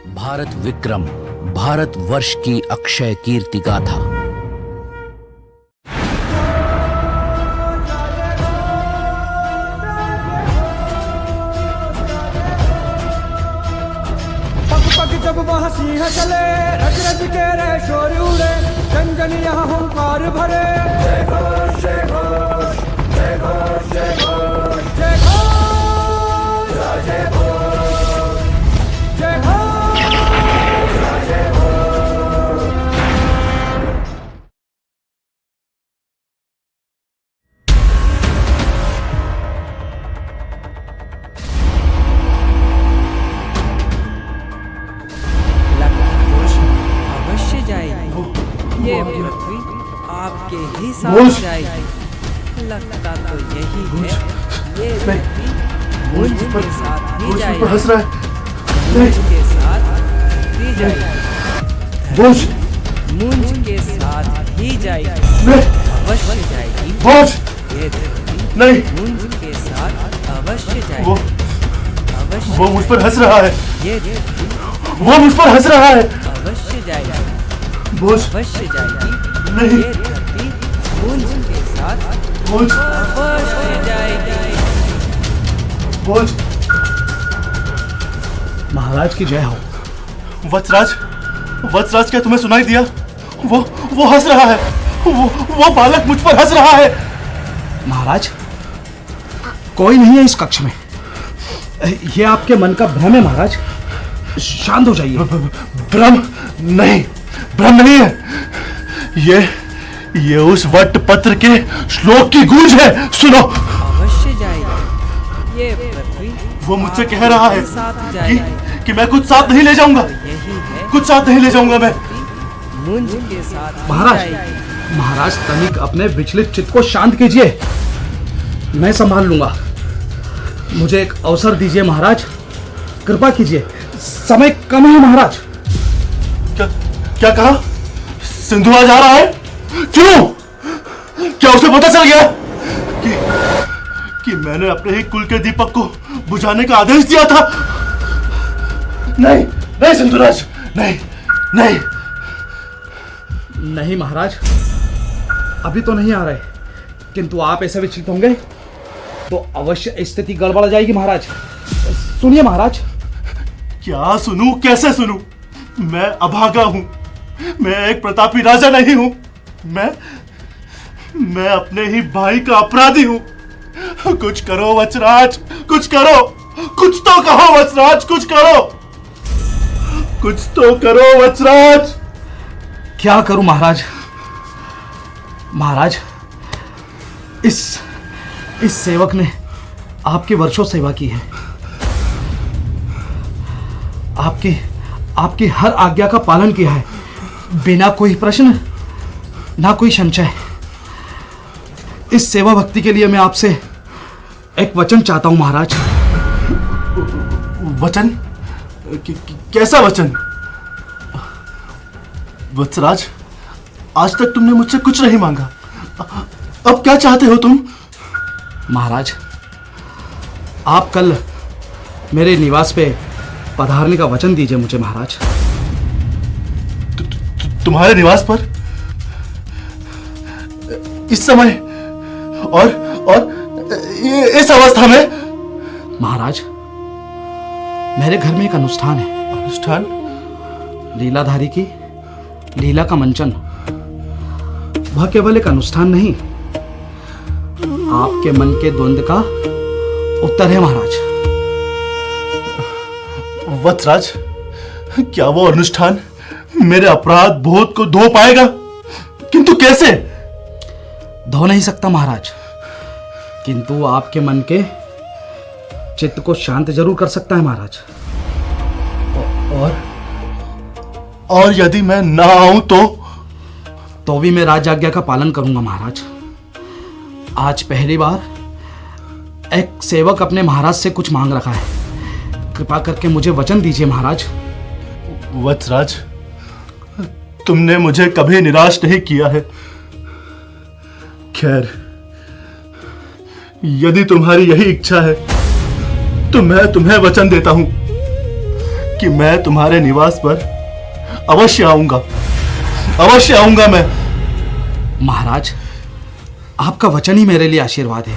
भारत विक्रम, भारतवर्ष की अक्षय कीर्ति गाथा। पग जब वह सिंह चले, रज रज के रे शोर उड़े, जन जन यहाँ हुंकार भरे। जय घोष जय घोष जय घोष जय घोष जय घोष जय घोष जय घोष जय घोष। अवश्य जाएगी ये पृथ्वी आपके ही साथ जाएगी। लगता तो यही है ये पृथ्वी मुंज के साथ ही जाएगी। मुंज के साथ ही जाएगी। मुंज के साथ ही जाएगी। अवश्य जाएगी ये पृथ्वी मुंज के साथ अवश्य जाएगी। अवश्य वो मुझ पर हंस रहा है। ये पृथ्वी वो मुझ पर हंस रहा है। अवश्य जाएगी। बोझ अवश्य जाएगी। नहीं। ये धरती मुंज के साथ बोझ अवश्य जाएगी। बोझ महाराज की जय हो। वत्सराज, वत्सराज क्या तुम्हें सुनाई दिया? वो हंस रहा है। वो बालक मुझ पर हंस रहा है। महाराज कोई नहीं है इस कक्ष में। ये आपके मन का भ्रम है महाराज, शांत हो जाइए। भ्रम नहीं, भ्रम नहीं है। ये उस वट पत्र के श्लोक की गूंज है। सुनो, अवश्य जाएगी ये पृथ्वी वो मुझसे कह रहा है साथ जाएगी। कि मैं कुछ साथ नहीं ले जाऊंगा। यही है कुछ साथ नहीं ले जाऊंगा मैं। मुंज के साथ ही महाराज, जाएगी। महाराज तनिक अपने विचलित चित्त को शांत कीजिए, मैं संभाल लूंगा। मुझे एक अवसर दीजिए महाराज, कृपा कीजिए, समय कम है महाराज। क्या कहा? सिंधु आ जा रहा है? क्यों? क्या उसे पता चल गया कि मैंने अपने ही कुल के दीपक को बुझाने का आदेश दिया था? नहीं नहीं सिंधुराज, नहीं नहीं नहीं महाराज, अभी तो नहीं आ रहे, किंतु आप ऐसे विचलित होंगे तो अवश्य स्थिति गड़बड़ जाएगी महाराज। सुनिए महाराज। क्या सुनूं, कैसे सुनूं? मैं अभागा हूं, मैं एक प्रतापी राजा नहीं हूं। मैं अपने ही भाई का अपराधी हूं। कुछ करो वत्सराज, कुछ करो, कुछ तो कहो वत्सराज, कुछ करो, कुछ तो करो वत्सराज। क्या करूं महाराज? महाराज, इस सेवक ने आपकी वर्षों सेवा की है। आपकी हर आज्ञा का पालन किया है, बिना कोई प्रश्न, ना कोई संशय। इस सेवा भक्ति के लिए मैं आपसे एक वचन चाहता हूं महाराज। वचन? कैसा वचन? वत्सराज, आज तक तुमने मुझसे कुछ नहीं मांगा, अब क्या चाहते हो तुम? महाराज, आप कल मेरे निवास पे पधारने का वचन दीजिए मुझे महाराज। तुम्हारे निवास पर इस समय और इस अवस्था में? महाराज, मेरे घर में एक अनुष्ठान है। अनुष्ठान? लीलाधारी की लीला का मंचन। वह केवल एक अनुष्ठान नहीं, आपके मन के द्वंद्व का उत्तर है महाराज। वत्सराज, क्या वो अनुष्ठान मेरे अपराध बोध को धो पाएगा? किंतु कैसे? धो नहीं सकता महाराज, किंतु आपके मन के चित्त को शांत जरूर कर सकता है महाराज। और यदि मैं ना आऊं तो भी मैं राज आज्ञा का पालन करूंगा महाराज। आज पहली बार एक सेवक अपने महाराज से कुछ मांग रखा है, कृपा करके मुझे वचन दीजिए महाराज। वत्सराज, तुमने मुझे कभी निराश नहीं किया है। खैर, यदि तुम्हारी यही इच्छा है तो मैं तुम्हें वचन देता हूं कि मैं तुम्हारे निवास पर अवश्य आऊंगा मैं। महाराज, आपका वचन ही मेरे लिए आशीर्वाद है।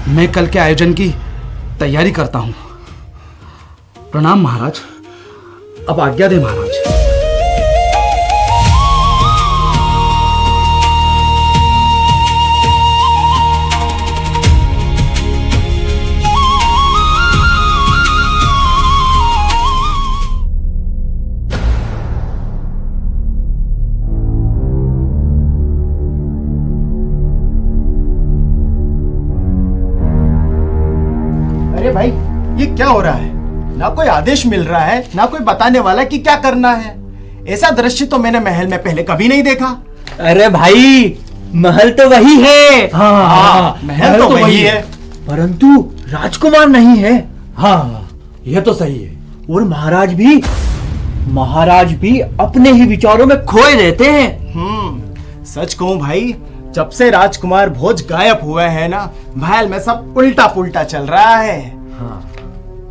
मैं कल के आयोजन की तैयारी करता हूं। प्रणाम महाराज। अब आज्ञा दे महाराज। अरे भाई, ये क्या हो रहा है? ना कोई आदेश मिल रहा है, ना कोई बताने वाला कि क्या करना है। ऐसा दृश्य तो मैंने महल में पहले कभी नहीं देखा। अरे भाई, महल तो वही है। हाँ, महल तो वही है, परंतु राजकुमार नहीं है। हाँ, यह तो सही है। और महाराज भी अपने ही विचारों में खोए रहते हैं। सच कहूं भाई, जब से राजकुमार भोज गायब हुए हैं ना, महल में सब उल्टा पुल्टा चल रहा है।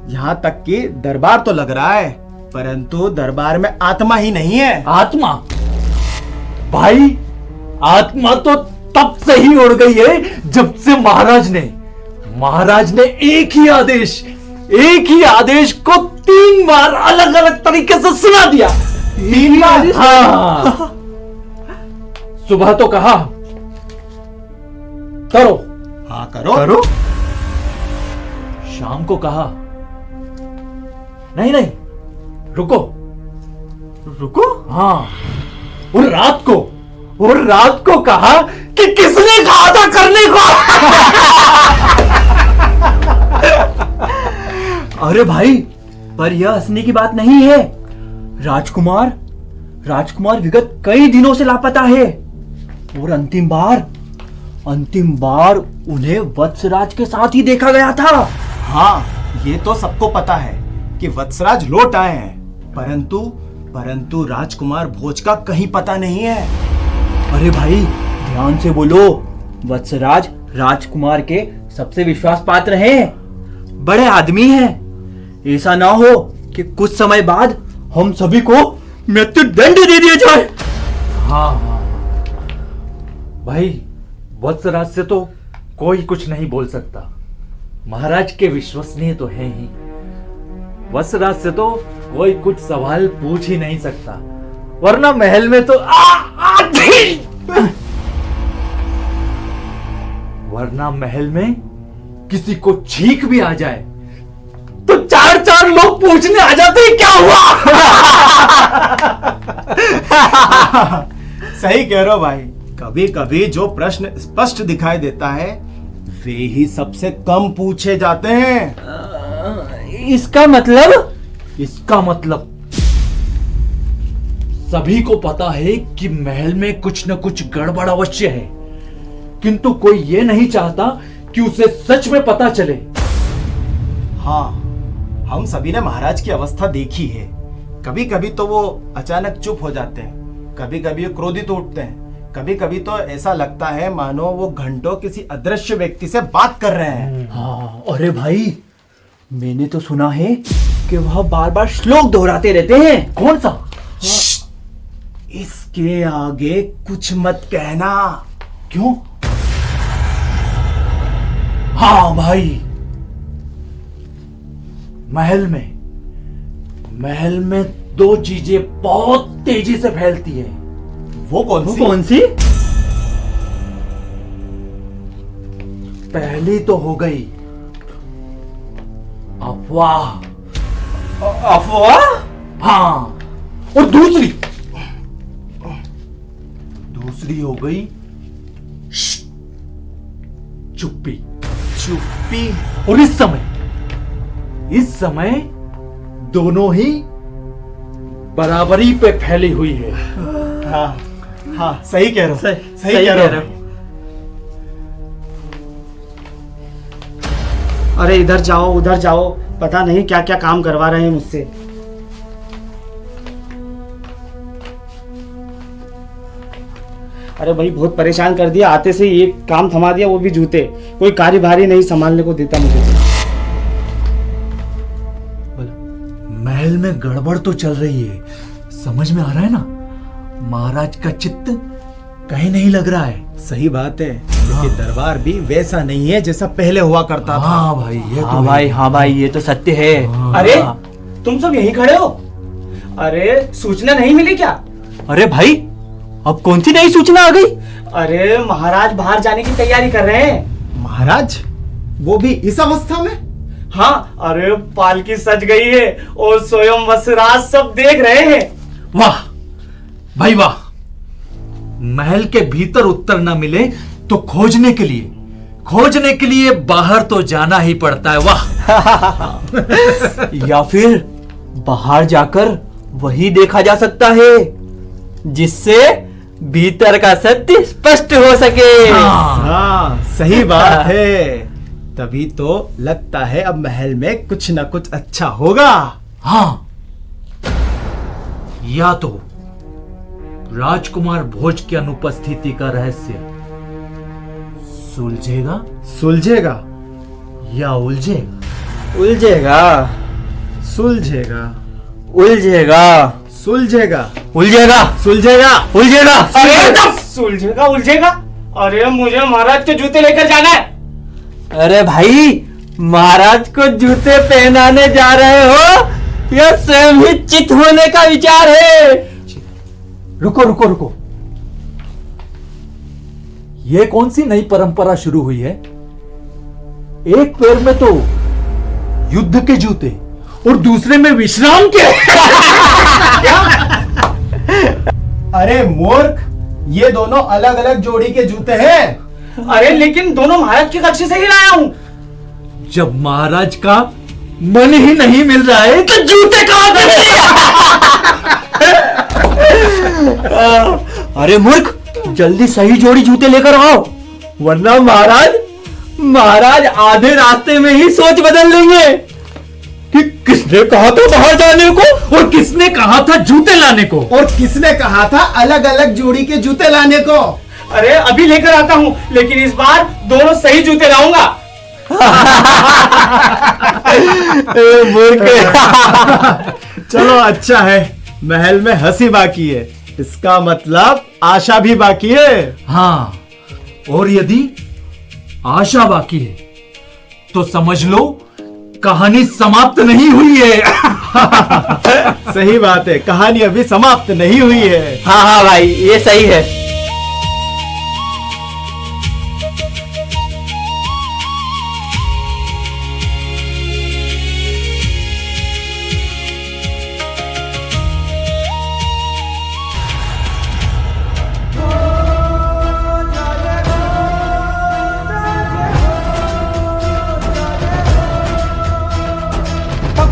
यहाँ तक कि दरबार तो लग रहा है, परंतु दरबार में आत्मा ही नहीं है। आत्मा? भाई, आत्मा तो तब से ही उड़ गई है जब से महाराज ने एक ही आदेश को 3 बार अलग अलग तरीके से सुना दिया। 3 बार? हाँ। सुबह तो कहा करो, हाँ करो। शाम को कहा नहीं, रुको। हाँ, और रात को कहा कि किसने कहा था करने को। अरे भाई, पर यह हंसने की बात नहीं है। राजकुमार विगत कई दिनों से लापता है। और अंतिम बार उन्हें वत्सराज के साथ ही देखा गया था। हाँ, ये तो सबको पता है कि वत्सराज लौट आए हैं, परंतु राजकुमार भोज का कहीं पता नहीं है। अरे भाई, ध्यान से बोलो। वत्सराज राजकुमार के सबसे विश्वास पात्र हैं, बड़े आदमी हैं। ऐसा ना हो कि कुछ समय बाद हम सभी को मृत्युदंड दे दिया जाए। हाँ, भाई, वत्सराज से तो कोई कुछ नहीं बोल सकता। महाराज के विश्वसनीय तो है ही। वत्सराज से तो कोई कुछ सवाल पूछ ही नहीं सकता, वरना महल में तो वरना महल में किसी को छींक भी आ जाए तो 4 लोग पूछने आ जाते हैं क्या हुआ। सही कह रहे हो भाई। कभी कभी जो प्रश्न स्पष्ट दिखाई देता है, वे ही सबसे कम पूछे जाते हैं। इसका मतलब सभी को पता है कि महल में कुछ न कुछ गड़बड़ अवश्य है, किंतु कोई ये नहीं चाहता कि उसे सच में पता चले। हाँ, हम सभी ने महाराज की अवस्था देखी है। कभी कभी तो वो अचानक चुप हो जाते हैं, कभी कभी वो क्रोधित उठते हैं, कभी कभी तो ऐसा लगता है मानो वो घंटों किसी अदृश्य व्यक्ति से बात कर रहे हैं। हाँ, अरे भाई, मैंने तो सुना है कि वह बार बार श्लोक दोहराते रहते हैं। कौन सा? इसके आगे कुछ मत कहना। क्यों? हाँ भाई, महल में 2 चीजें बहुत तेजी से फैलती है। वो कौन सी? पहली तो हो गई अफवाह। हाँ, और दूसरी हो गई चुप्पी। और इस समय दोनों ही बराबरी पे फैली हुई है। हाँ, सही कह रहे हो। सही कह रहे हो। अरे इधर जाओ उधर जाओ, पता नहीं क्या क्या काम करवा रहे हैं मुझसे। अरे भाई, बहुत परेशान कर दिया। आते से एक काम थमा दिया, वो भी जूते। कोई कार्यभारी नहीं संभालने को देता मुझे। महल महल में गड़बड़ तो चल रही है, समझ में आ रहा है ना। महाराज का चित्त कहीं नहीं लग रहा है। सही बात है, लेकिन दरबार भी वैसा नहीं है जैसा पहले हुआ करता था। हाँ भाई, ये तो हाँ भाई, हाँ भाई, ये तो सत्य है। अरे तुम सब यहीं खड़े हो? अरे सूचना नहीं मिली क्या? अरे भाई, अब कौन सी नई सूचना आ गई? अरे महाराज बाहर जाने की तैयारी कर रहे हैं। महाराज, वो भी इस अवस्था में? हाँ, अरे पालकी सज गई है और स्वयं वसराज सब देख रहे हैं। वाह भाई वाह, महल के भीतर उत्तर न मिले तो खोजने के लिए बाहर तो जाना ही पड़ता है। वाह। या फिर बाहर जाकर वही देखा जा सकता है जिससे भीतर का सत्य स्पष्ट हो सके। हाँ, सही बात है। तभी तो लगता है अब महल में कुछ न कुछ अच्छा होगा। हाँ, या तो राजकुमार भोज की अनुपस्थिति का रहस्य सुलझेगा या उलझेगा। उलझेगा, सुलझेगा, सुलझेगा। अरे मुझे महाराज के जूते लेकर जाना है। अरे भाई, महाराज को जूते पहनाने जा रहे हो या स्वयं ही चित होने का विचार है? रुको, ये कौन सी नई परंपरा शुरू हुई है? एक पैर में तो युद्ध के जूते और दूसरे में विश्राम के। अरे मूर्ख, ये दोनों अलग अलग जोड़ी के जूते हैं। अरे लेकिन दोनों महाराज के कक्ष से ही लाया हूं। जब महाराज का मन ही नहीं मिल रहा है तो जूते कहां से? अरे मूर्ख, जल्दी सही जोड़ी जूते लेकर आओ, वरना महाराज आधे रास्ते में ही सोच बदल लेंगे कि किसने कहा था बाहर जाने को और किसने कहा था जूते लाने को, और किसने कहा था अलग अलग जोड़ी के जूते लाने को। अरे अभी लेकर आता हूं, लेकिन इस बार दोनों सही जूते लाऊंगा। चलो अच्छा है, महल में हंसी बाकी है, इसका मतलब आशा भी बाकी है। हाँ, और यदि आशा बाकी है तो समझ लो कहानी समाप्त नहीं हुई है। सही बात है, कहानी अभी समाप्त नहीं हुई है। हाँ भाई, ये सही है।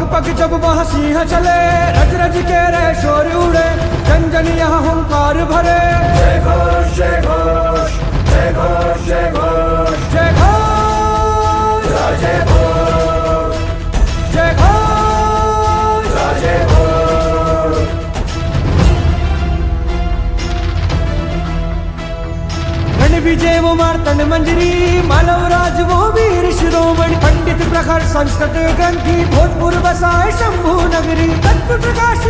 पग जब वह सिंह चले, रज रज के रे शोर उड़े, जन जन यहाँ हुंकार भरे। जय घोष, जय घोष, जय घोष, जय घोष, जय घोष, जय घोष, जय घोष, जय घोष। रण विजय वो मार्तंड मंजरी, मानव राज वो वीर शिरोमणि, पंडित प्रखर संस्कृत ग्रंथि, भोजपुर बसाए शंभु नगरी, तत्व प्रकाश